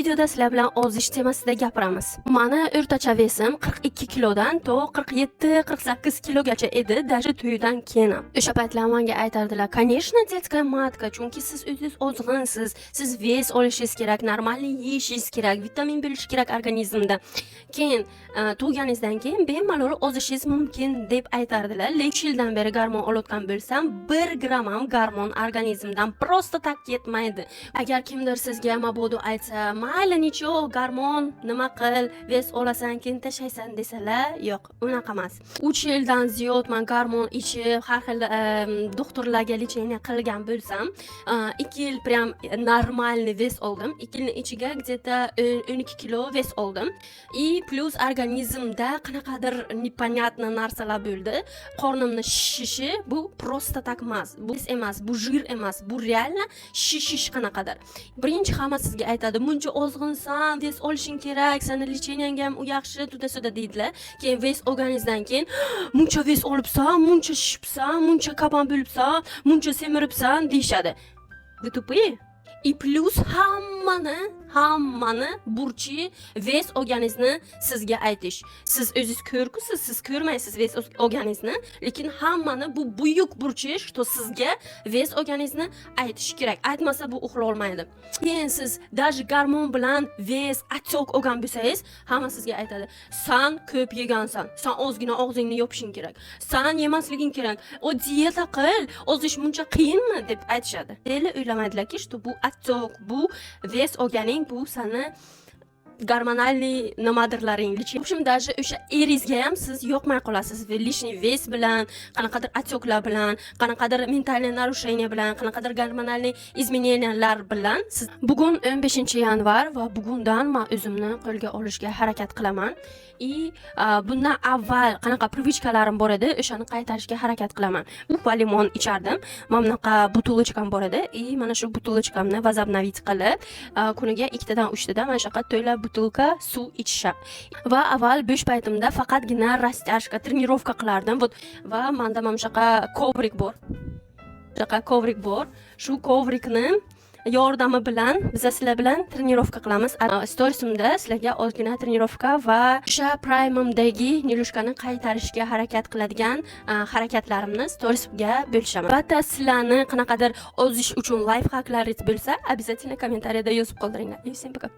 videoda sizlar bilan ozish temasida gapiramiz. Mani o'rtacha vesim 42 kilodan to 47-48 kilogacha edi, даже to'ydan keyin. O'sha paytlar menga aytardilar, "Конечно, детская матка, chunki siz o'zingiz ozg'insiz, siz ves olishingiz kerak, normalniy yeyishingiz kerak, vitamin bo'lishi kerak organizmda. Keyin tug'ganingizdan keyin bemalol ozishingiz mumkin" deb aytardilar. Lekin 3 yildan beri gormon olayotgan bo'lsam, 1 gram ham gormon organizmdan prosta tak ketmaydi. Agar kimdir sizga mabodo aytsa, "Mayli, nicho, gormon nima qil, ves olasan, keyin tashlaysan" desalar, yo'q, unaqa emas. 3 yildan ziyod men gormon ichib, har xil doktorlarga lecheniya qilgan bo'lsam, 2 yil prям нормальный ves oldim. 2 yilning ichiga где-то 12 kilo ves oldim. И plus organizmda qanaqadir непонятно narsalar bo'ldi. Qornimni shishishi bu prosta tak emas. Bu emas, bu jir emas, bu reально shishish qanaqadir. Birinchi hamma sizga aytadi, "Muncha ozg'insan, ves olishing kerak, seni lecheniyang ham u yaxshi, tuda-suda" deydilar. Keyin ves olganingizdan keyin, "Muncha ves olibsan, muncha shishibsan, muncha kaban bo'libsan, muncha semiribsan" deyshadi. Вы tupые? И plus hammani burchi ves olganingizni sizga aytish. Siz o'zingiz ko'rkusiz, siz ko'rmaysiz ves olganingizni, lekin hammani bu buyuk burchi, что sizga ves olganingizni aytish kerak. Aytmasa bu uxla olmaydi. Keyin siz даже gormon bilan ves atok olgan bo'lsangiz, hamma sizga aytadi, "Sen ko'p yegansan, sen ozgina og'zingni yopishing kerak. Sen yemasliging kerak. O dieta qil, ozish muncha qiyinmi?" deb aytishadi. Deli o'ylamaydilarki, что bu atok, bu ves olganing bu seni gormonalniy nimadirlaring. В общем, даже o'sha eringizga ham siz yoqmay qolasiz. Lishniy ves bilan, qanaqadir atoklar bilan, qanaqadir mentalniy narusheniya bilan, qanaqadir gormonalniy izmeneniyalar bilan siz bugun 15-yanvar va bugundan men o'zimni qo'lga olishga harakat qilaman. Bundan avval qanaqa privichkalarim bor edi, o'shani qaytarishga harakat qilaman. Va limon ichardim. Mana bunaqa butulочкam bor edi. Mana shu butulочкамni возобновить qilib, kuniga 2 tadan 3 tadan mana shunaqa to'la butulka suv ichisham. Va avval bo'sh paytimda faqatgina rastashka, trenirovka qilardim. Va menda mana shunaqa kovrik bor. Shu kovrikni yordami bilan biz sizlar bilan trenirovka qilamiz. Storiesimda sizlarga ozgina trenirovka va o'sha prime'imdagi nilushkani qaytarishga harakat qiladigan harakatlarimni storiesimga bo'lishaman. Albatta sizlarni qanaqadir ozish uchun life hacklaringiz bo'lsa, обязательно kommentariyada yozib qoldiringlar. Всем пока.